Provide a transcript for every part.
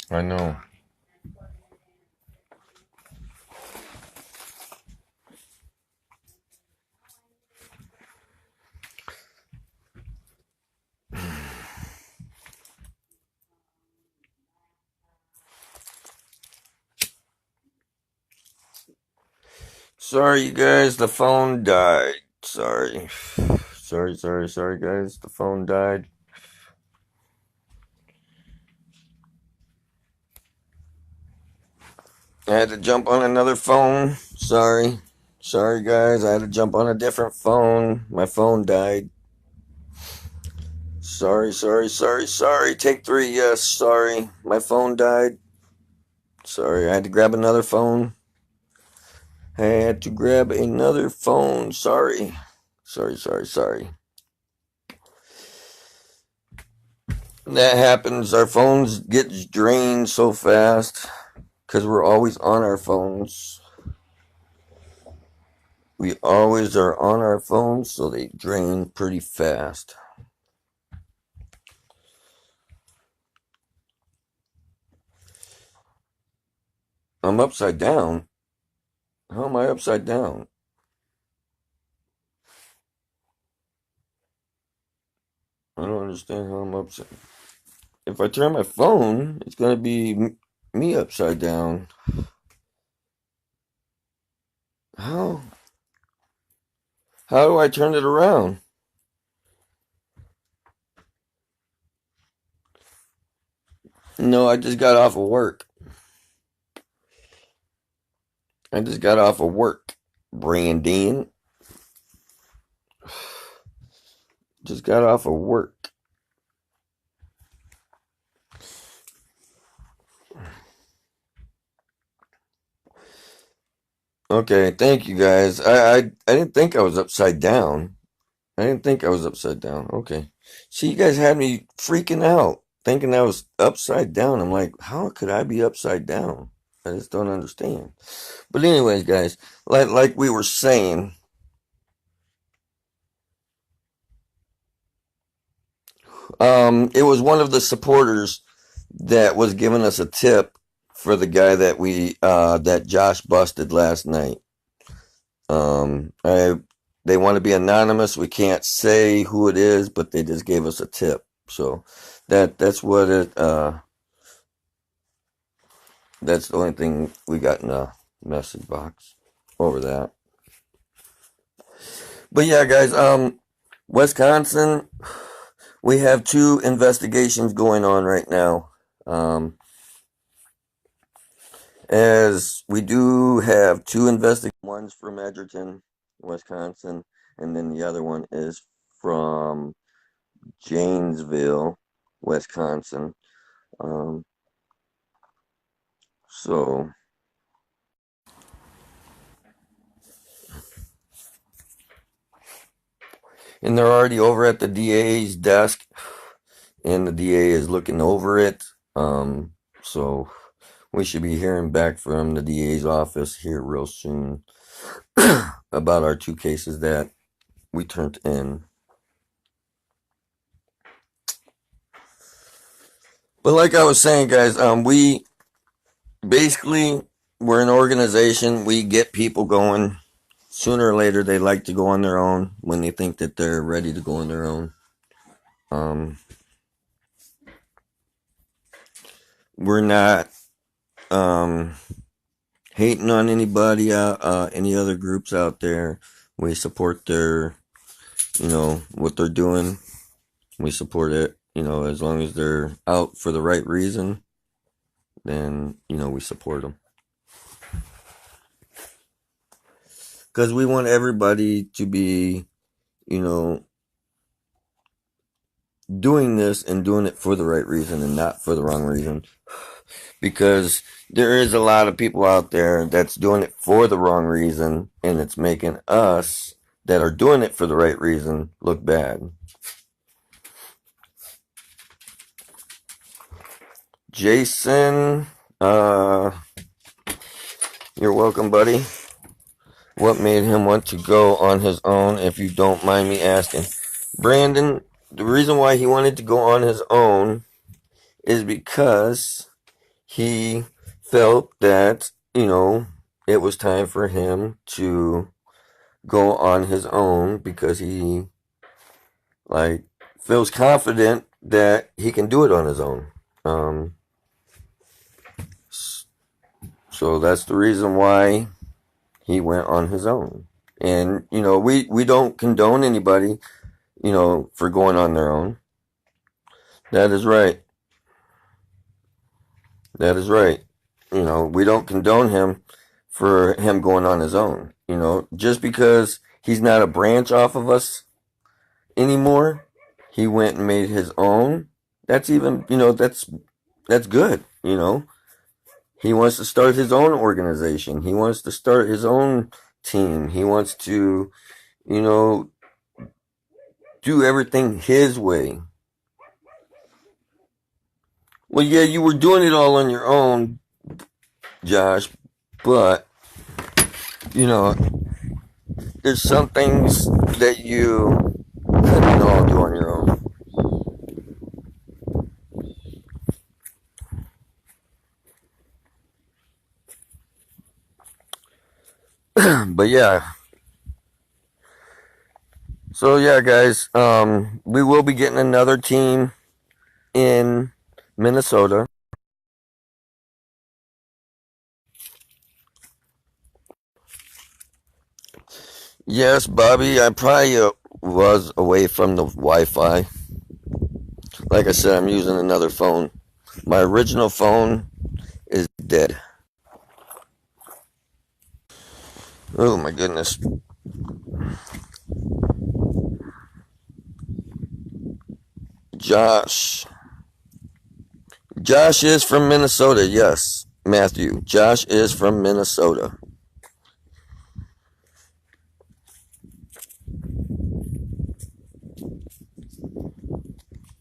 I know. Sorry, you guys, the phone died. Sorry. Sorry, guys. The phone died. I had to jump on another phone. Sorry. Sorry, guys. I had to jump on a different phone. My phone died. Sorry. Take three, yes. Sorry. My phone died. Sorry, I had to grab another phone. Sorry. Sorry. That happens. Our phones get drained so fast because we're always on our phones. We always are on our phones, so they drain pretty fast. I'm upside down. How am I upside down? I don't understand how I'm upside. If I turn my phone, it's gonna be me upside down. How? How do I turn it around? No, I just got off of work. Brandon. Just got off of work. Okay, thank you guys. I didn't think I was upside down. Okay. See, you guys had me freaking out, thinking I was upside down. I'm like, how could I be upside down? I just don't understand. But anyways, guys, like we were saying, it was one of the supporters that was giving us a tip for the guy that that Josh busted last night. They want to be anonymous. We can't say who it is, but they just gave us a tip. So that's what it. That's the only thing we got in the message box over that. But yeah, guys, Wisconsin, we have two investigations going on right now. As we do have two investigations. One's from Edgerton, Wisconsin, and then the other one is from Janesville, Wisconsin. So, and they're already over at the DA's desk, and the DA is looking over it. So we should be hearing back from the DA's office here real soon about our two cases that we turned in. But like I was saying, guys, we basically, we're an organization. We get people going. Sooner or later, they like to go on their own when they think that they're ready to go on their own. We're not hating on anybody any other groups out there. We support their, what they're doing. We support it, as long as they're out for the right reason, then, we support them. Because we want everybody to be, doing this and doing it for the right reason and not for the wrong reason. Because there is a lot of people out there that's doing it for the wrong reason, and it's making us that are doing it for the right reason look bad. Jason, you're welcome, buddy. What made him want to go on his own, if you don't mind me asking? Brandon, the reason why he wanted to go on his own is because he felt that, it was time for him to go on his own because he like feels confident that he can do it on his own. Um, so that's the reason why he went on his own. And we don't condone anybody, for going on their own. That is right. That is right. We don't condone him for him going on his own. Just because he's not a branch off of us anymore, he went and made his own. That's even, that's good. He wants to start his own organization. He wants to start his own team. He wants to, you know, do everything his way. Well, yeah, you were doing it all on your own, Josh, but, there's some things that you couldn't all do on your own. But yeah. So yeah, guys, we will be getting another team in Minnesota. Yes, Bobby, I probably was away from the Wi-Fi. Like I said, I'm using another phone. My original phone is dead. Oh my goodness. Josh. Josh is from Minnesota, yes, Matthew. Josh is from Minnesota.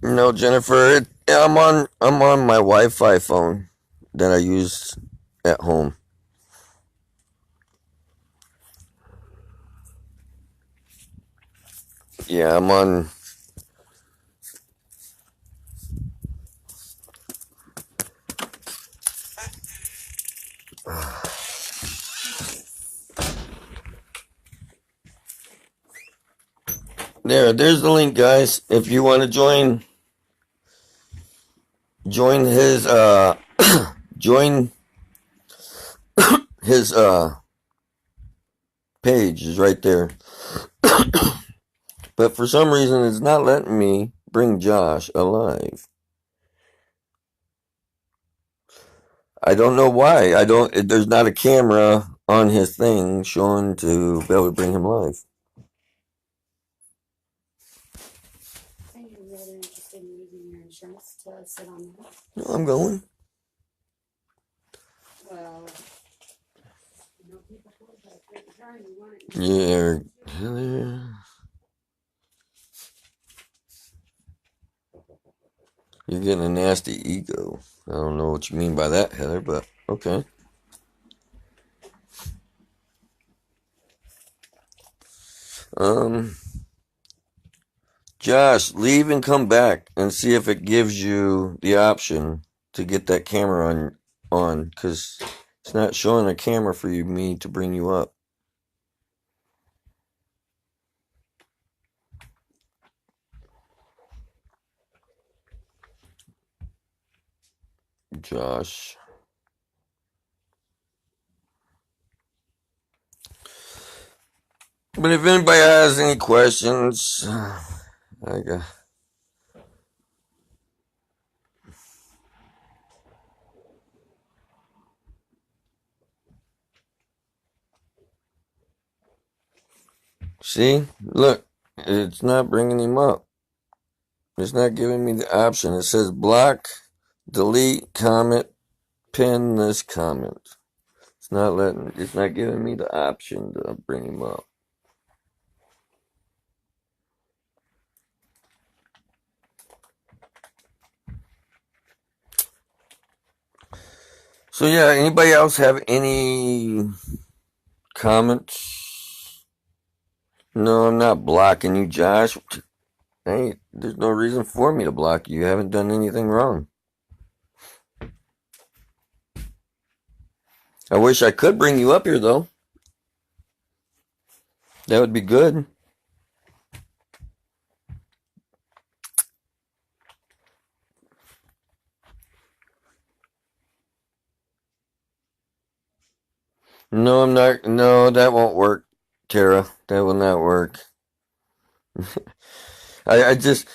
No, Jennifer, I'm on my Wi-Fi phone that I use at home. Yeah, I'm on. There's the link, guys. If you want to join his join his page is right there. But for some reason it's not letting me bring Josh alive. I don't know why. There's not a camera on his thing showing to be able to bring him live. Are you really interested in using your insurance to sit on that? No, I'm going. Well, people feel like you're trying, you want it. Yeah, Heather. You're getting a nasty ego. I don't know what you mean by that, Heather, but okay. Josh, leave and come back and see if it gives you the option to get that camera on, because it's not showing a camera for me to bring you up. Josh. But if anybody has any questions, I got. See, look, it's not bringing him up. It's not giving me the option. It says block, delete, comment, pin this comment. It's not giving me the option to bring him up. So yeah, anybody else have any comments? No, I'm not blocking you, Josh. there's no reason for me to block you. You haven't done anything wrong. I wish I could bring you up here, though. That would be good. No, I'm not. No, that won't work, Tara. That will not work. I just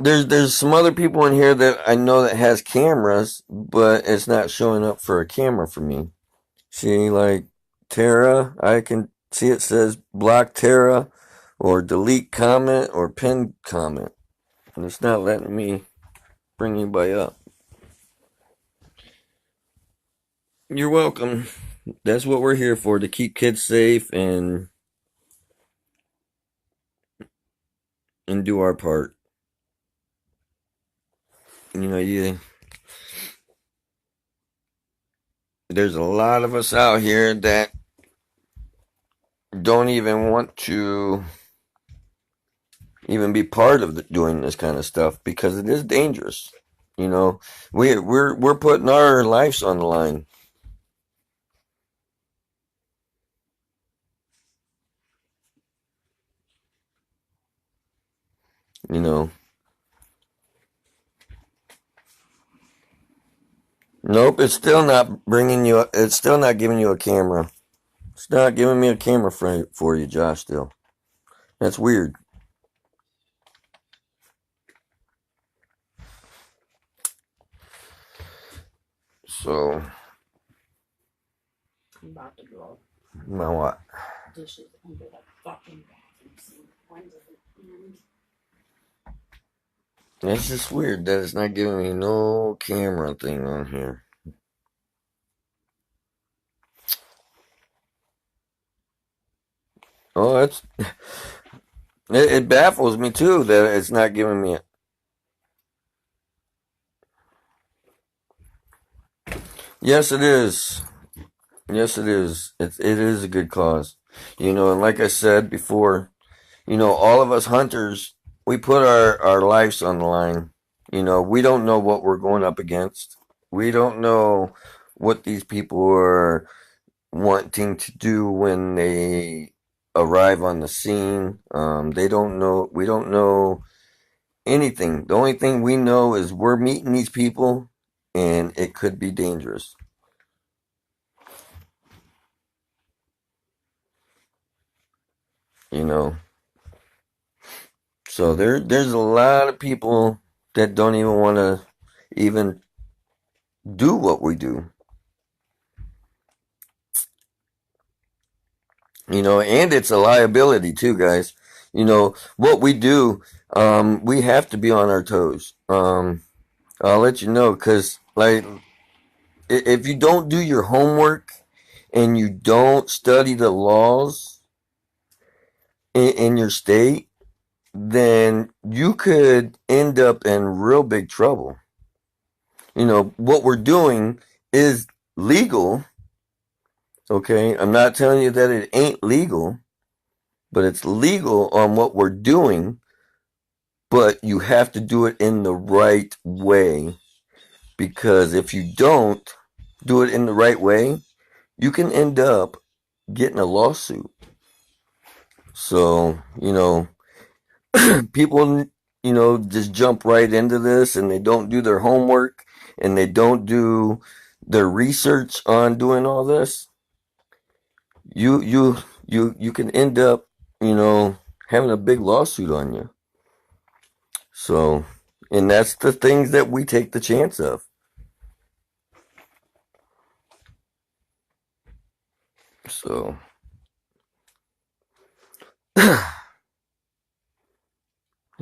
there's some other people in here that I know that has cameras, but it's not showing up for a camera for me. See, like Tara, I can see it says block Tara or delete comment or pin comment. And it's not letting me bring anybody up. You're welcome. That's what we're here for, to keep kids safe and do our part. There's a lot of us out here that don't even want to even be part of doing this kind of stuff because it is dangerous. You know, we're putting our lives on the line. You know, nope, it's still not bringing you. It's still not giving you a camera. It's not giving me a camera for you, Josh. Still, that's weird. So, I'm about to go now what? dishes under the fucking bathroom sink. When does it end? It's just weird that it's not giving me no camera thing on here. Oh, it baffles me too that it's not giving me. Yes, it is. Yes, it is. It is a good cause. And like I said before, all of us hunters, we put our lives on the line. We don't know what we're going up against. We don't know what these people are wanting to do when they arrive on the scene. They don't know. We don't know anything. The only thing we know is we're meeting these people, and it could be dangerous. You know. So there's a lot of people that don't even want to even do what we do. And it's a liability too, guys. What we do, we have to be on our toes. I'll let you know, because like if you don't do your homework and you don't study the laws in your state, then you could end up in real big trouble. What we're doing is legal. Okay, I'm not telling you that it ain't legal, but it's legal on what we're doing, but you have to do it in the right way, because if you don't do it in the right way, you can end up getting a lawsuit. So, people, just jump right into this and they don't do their homework and they don't do their research on doing all this. You can end up, having a big lawsuit on you. So, and that's the things that we take the chance of. So,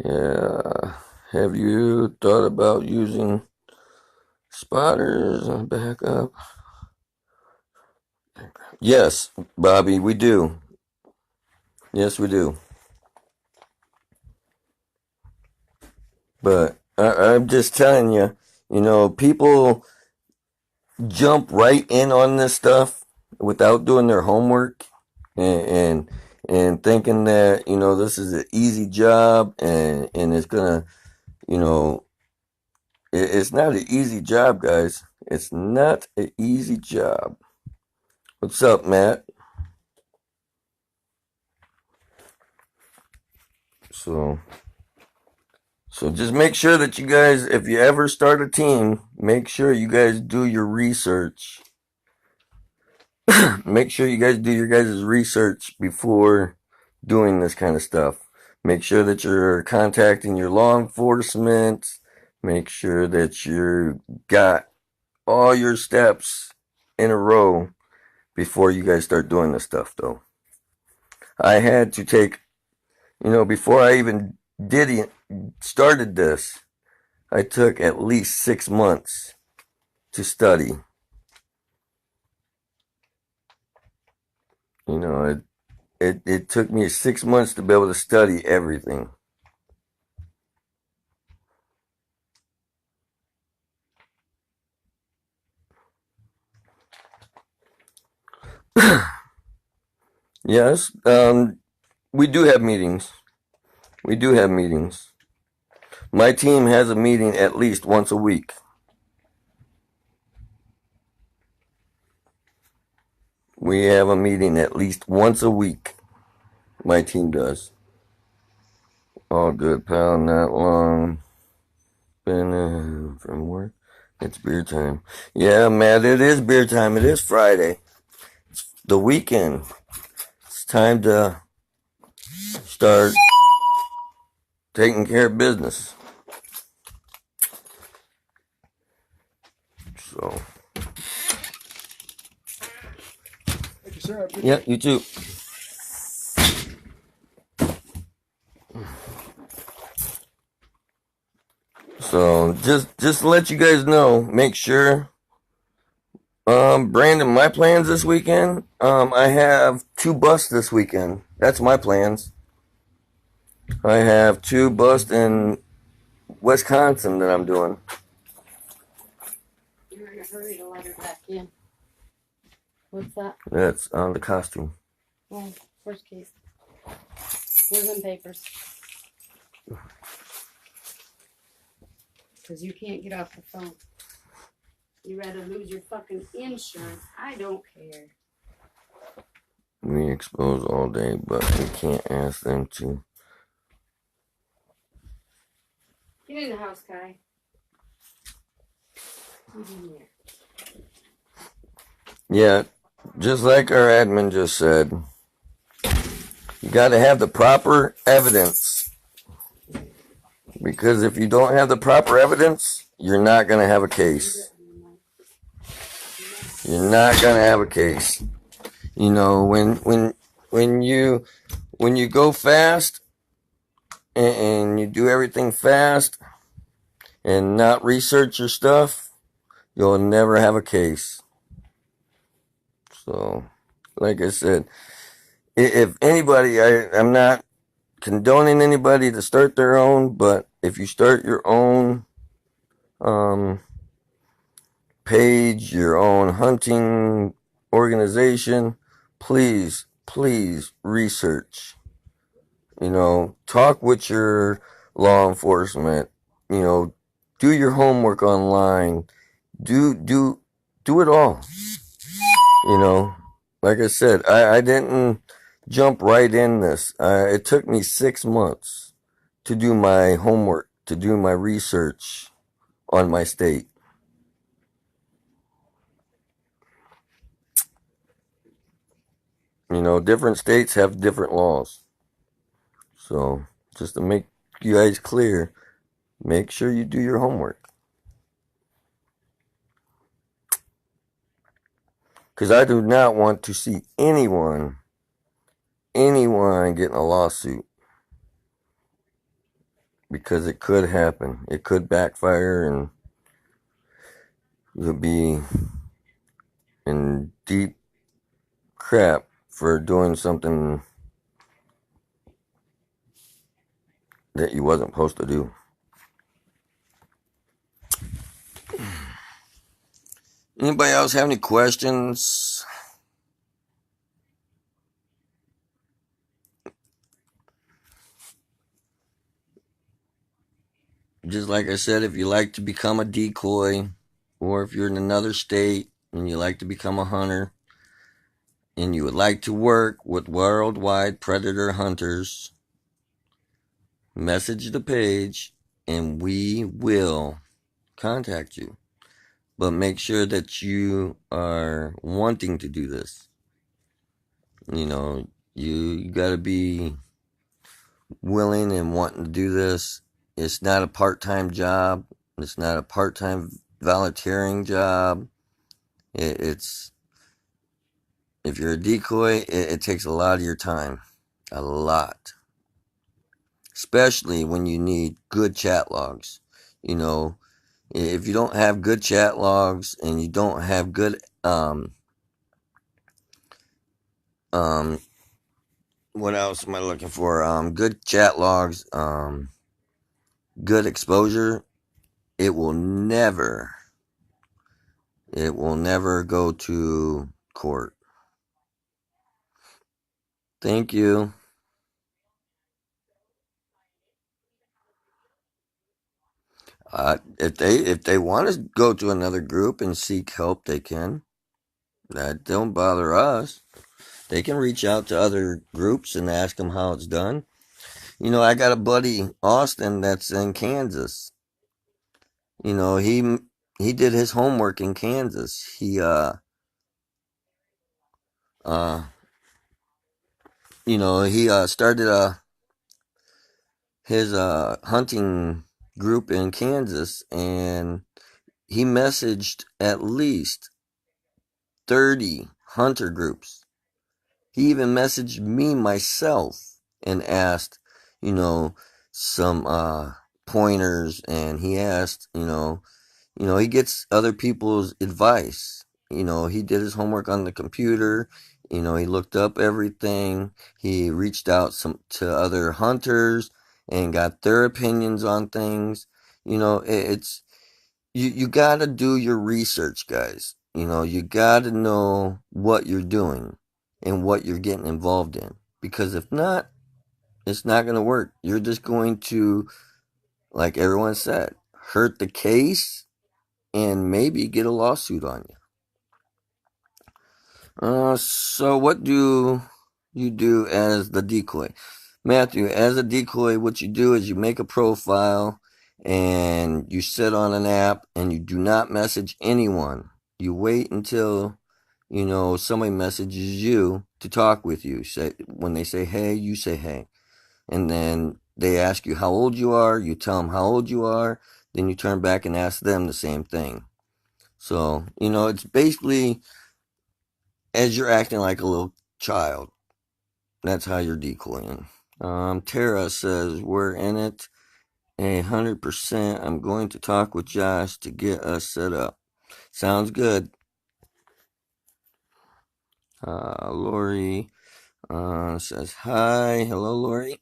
yeah. Have you thought about using spotters on backup? Yes, Bobby, we do. Yes, we do. But I'm just telling you, people jump right in on this stuff without doing their homework, and and thinking that, this is an easy job and it's gonna, you know, it's not an easy job, guys. It's not an easy job. What's up, Matt? So, so just make sure that you guys, if you ever start a team, make sure you guys do your research. Make sure you guys do your guys' research before doing this kind of stuff. Make sure that you're contacting your law enforcement. Make sure that you got all your steps in a row before you guys start doing this stuff, though. I had to take, before I even started this, I took at least 6 months to study. It took me 6 months to be able to study everything. Yes, we do have meetings. We do have meetings. My team has a meeting at least once a week. We have a meeting at least once a week. My team does. All good, pal. Not long. Been from work. It's beer time. Yeah, Matt, it is beer time. It is Friday. It's the weekend. It's time to start taking care of business. So. Thank you, sir. Yeah, you too. So just to let you guys know, make sure. Brandon, my plans this weekend. I have 2 busts this weekend. That's my plans. I have 2 busts in Wisconsin that I'm doing. You're in a hurry to let her back in. What's that? That's on the costume. Oh, first case. Where's them papers? Because you can't get off the phone. You rather lose your fucking insurance. I don't care. We expose all day, but we can't ask them to. Get in the house, Kai. Get in there. Yeah, just like our admin just said, you got to have the proper evidence. Because if you don't have the proper evidence, you're not going to have a case. You're not going to have a case. When you go fast and you do everything fast and not research your stuff, you'll never have a case. So, like I said, if anybody, I'm not condoning anybody to start their own, but if you start your own page, your own hunting organization, please research. Talk with your law enforcement. Do your homework online. Do it all. Like I said, I didn't jump right in this. It took me 6 months to do my homework, to do my research on my state. Different states have different laws. So, just to make you guys clear, make sure you do your homework. Because I do not want to see anyone getting a lawsuit. Because it could happen. It could backfire and you'll be in deep crap for doing something that you wasn't supposed to do. Anybody else have any questions? just like I said, if you like to become a decoy, or if you're in another state and you like to become a hunter, and you would like to work with worldwide predator hunters, message the page and we will contact you. But make sure that you are wanting to do this. You got to be willing and wanting to do this. It's not a part-time job. It's not a part-time volunteering job. It's if you're a decoy, it takes a lot of your time. A lot. Especially when you need good chat logs. If you don't have good chat logs and you don't have good what else am I looking for? Good chat logs, good exposure, it will never go to court. Thank you. If they want to go to another group and seek help, they can. That don't bother us. They can reach out to other groups and ask them how it's done. I got a buddy, Austin, that's in Kansas. He did his homework in Kansas. He started his hunting group in Kansas, and he messaged at least 30 hunter groups. He even messaged me myself and asked, some pointers, and he asked, he gets other people's advice. He did his homework on the computer. He looked up everything. He reached out to other hunters and got their opinions on things. It's you got to do your research, guys. You got to know what you're doing and what you're getting involved in. Because if not, it's not going to work. You're just going to, like everyone said, hurt the case and maybe get a lawsuit on you. So what do you do as the decoy? Matthew, as a decoy, what you do is you make a profile and you sit on an app and you do not message anyone. You wait until, somebody messages you to talk with you. When they say hey, you say hey. And then they ask you how old you are. You tell them how old you are. Then you turn back and ask them the same thing. So, it's basically as you're acting like a little child. That's how you're decoying. Tara says, we're in it 100%. I'm going to talk with Josh to get us set up. Sounds good. Lori says, hi. Hello, Lori.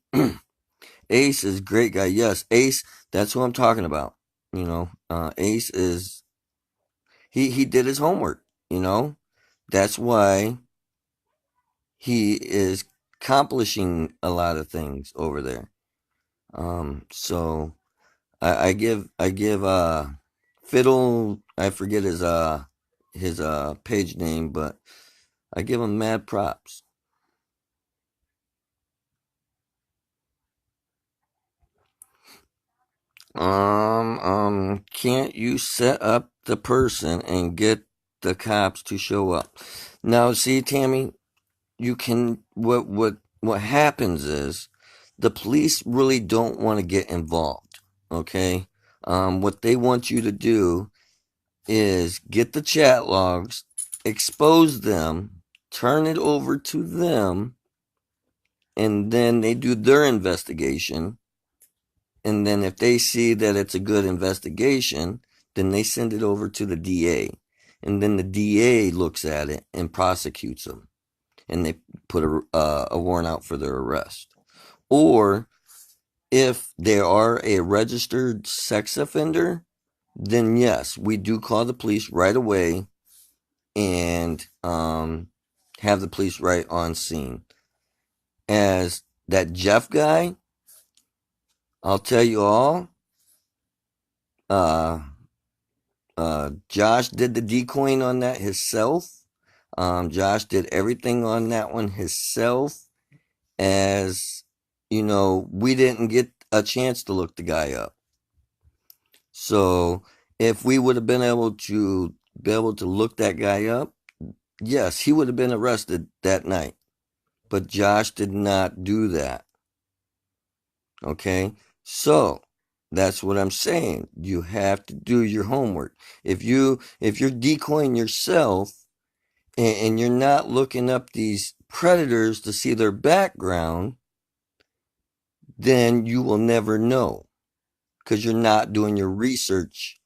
Ace is a great guy. Yes, Ace, that's who I'm talking about. Ace is, he did his homework, That's why he is accomplishing a lot of things over there. So I give Fiddle, I forget his page name, but I give him mad props. Can't you set up the person and get the cops to show up? Now, see, Tammy, you can, what happens is the police really don't want to get involved, okay? What they want you to do is get the chat logs, expose them, turn it over to them, and then they do their investigation. And then if they see that it's a good investigation, then they send it over to the DA. And then the DA looks at it and prosecutes them. And they put a warrant out for their arrest. Or if they are a registered sex offender, then yes, we do call the police right away and have the police right on scene. As that Jeff guy, I'll tell you all, Uh, Josh did the decoying on that himself. Josh did everything on that one himself. As you know, we didn't get a chance to look the guy up. So if we would have been able to look that guy up, yes, he would have been arrested that night. But Josh did not do that. Okay? So that's what I'm saying. You have to do your homework. If you're decoying yourself and you're not looking up these predators to see their background, then you will never know because you're not doing your research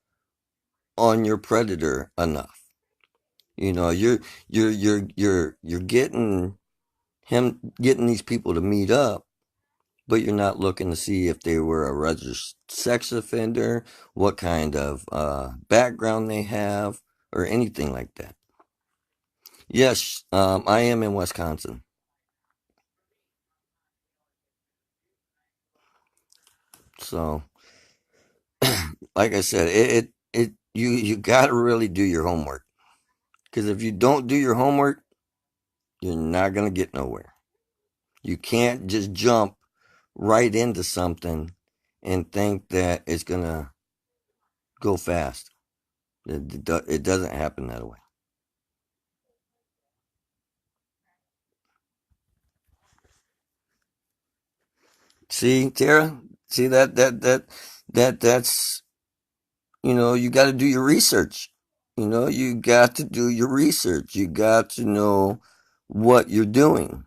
on your predator enough. You know, you're getting these people to meet up, but you're not looking to see if they were a registered sex offender, what kind of background they have, or anything like that. Yes, I am in Wisconsin. So, like I said, you got to really do your homework because if you don't do your homework, you're not gonna get nowhere. You can't just jump right into something and think that it's gonna go fast. It doesn't happen that way. See, Tara. See that's you got to do your research. You got to do your research. You got to know what you're doing.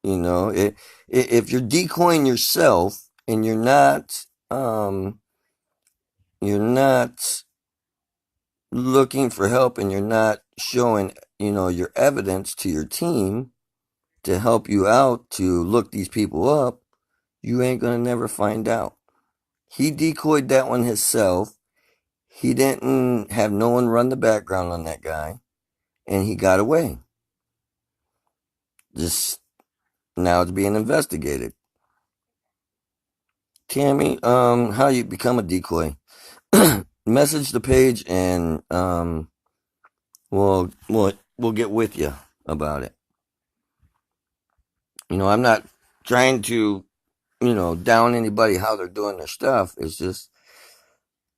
If you're decoying yourself and you're not looking for help and you're not showing your evidence to your team to help you out to look these people up, you ain't gonna never find out. He decoyed that one himself. He didn't have no one run the background on that guy, and he got away. Just now it's being investigated. Tammy, how you become a decoy? Message the page and we'll get with you about it. I'm not trying to down anybody how they're doing their stuff. It's just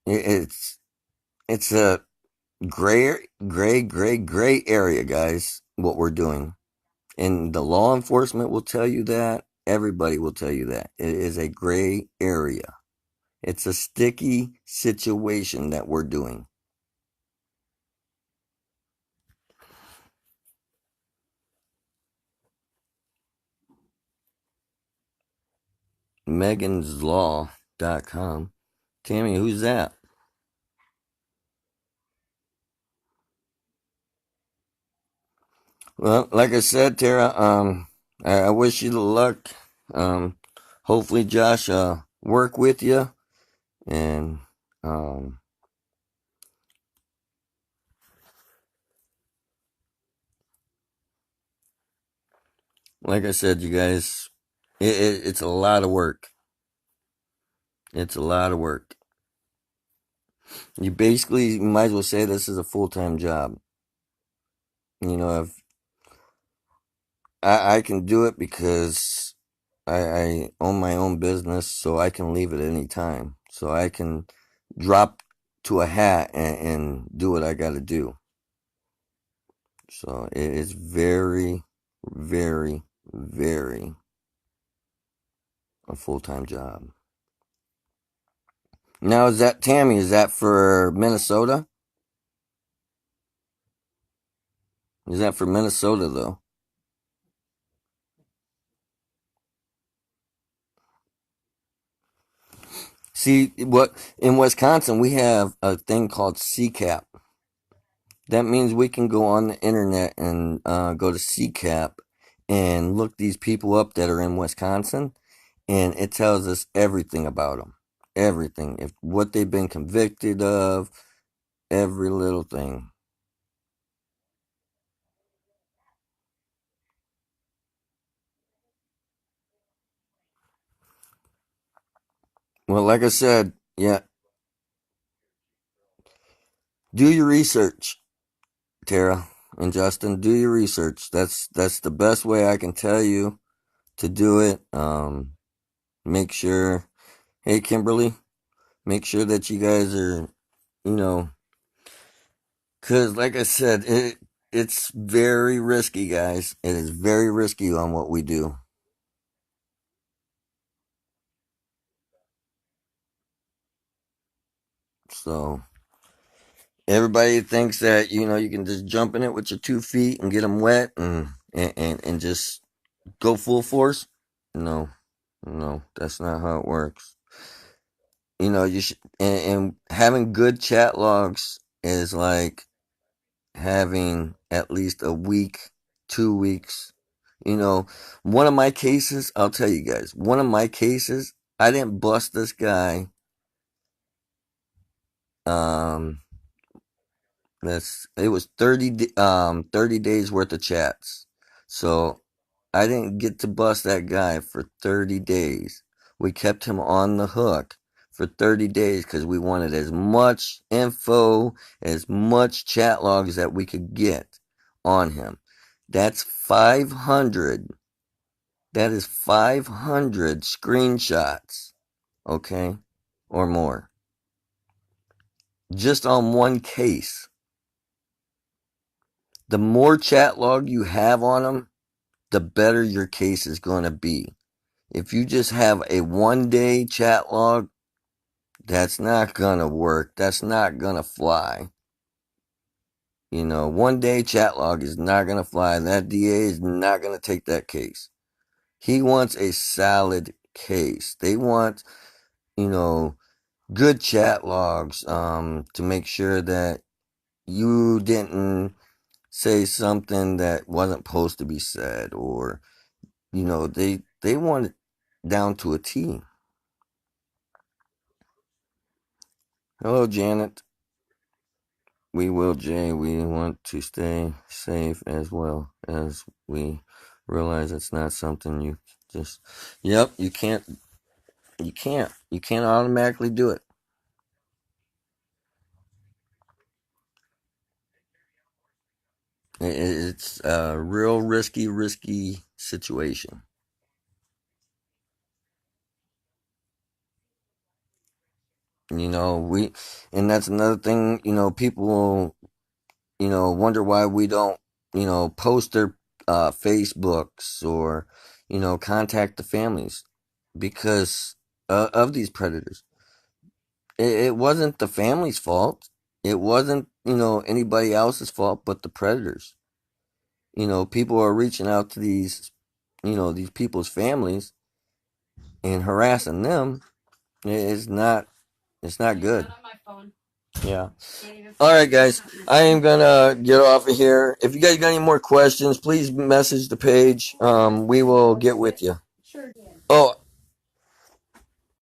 it's a gray area, guys. What we're doing, and the law enforcement will tell you that. Everybody will tell you that it is a gray area. It's a sticky situation that we're doing. meganslaw.com. Tammy, who's that? Well, like I said, Tara, I wish you the luck. Um, hopefully Josh work with you, and like I said, you guys, it's a lot of work. It's a lot of work. You basically might as well say this is a full-time job. If I can do it because I own my own business, so I can leave at any time. So I can drop to a hat and do what I got to do. So it is very, very, very a full-time job. Now, is that Tammy? Is that for Minnesota? Is that for Minnesota though? See, what in Wisconsin we have a thing called CCAP. That means we can go on the internet and go to CCAP and look these people up that are in Wisconsin, and it tells us everything about them, everything, if what they've been convicted of, every little thing. Well, like I said, yeah, Do your research, Tara and Justin. Do your research. That's the best way I can tell you to do it. Make sure. Hey, Kimberly, make sure that you guys are, you know, because like I said, it's very risky, guys. It is very risky on what we do. So everybody thinks that you can just jump in it with your 2 feet and get them wet and just go full force. No, no, that's not how it works. You should and having good chat logs is like having at least a week, 2 weeks. One of my cases, I'll tell you guys, one of my cases, I didn't bust this guy. Um, it was 30 days worth of chats. So I didn't get to bust that guy for 30 days. We kept him on the hook for 30 days because we wanted as much info, as much chat logs that we could get on him. That's 500. That is 500 screenshots, okay, or more. Just on one case. The more chat log you have on them, the better your case is going to be. If you just have a 1 day chat log, that's not going to work. That's not going to fly. 1 day chat log is not going to fly. That DA is not going to take that case. He wants a solid case. They want, good chat logs to make sure that you didn't say something that wasn't supposed to be said, or they want it down to a T. Hello, Janet. We will, Jay. We want to stay safe as well as we realize it's not something you just. Yep, you can't. You can't automatically do it. It's a real risky situation. And that's another thing. People, wonder why we don't, post their Facebooks, or, contact the families because of these predators. It wasn't the family's fault. It wasn't, anybody else's fault but the predators. People are reaching out to these people's families and harassing them. It's not good. Yeah. All right, guys. I am gonna get off of here. If you guys got any more questions, please message the page. We will get with you. Oh,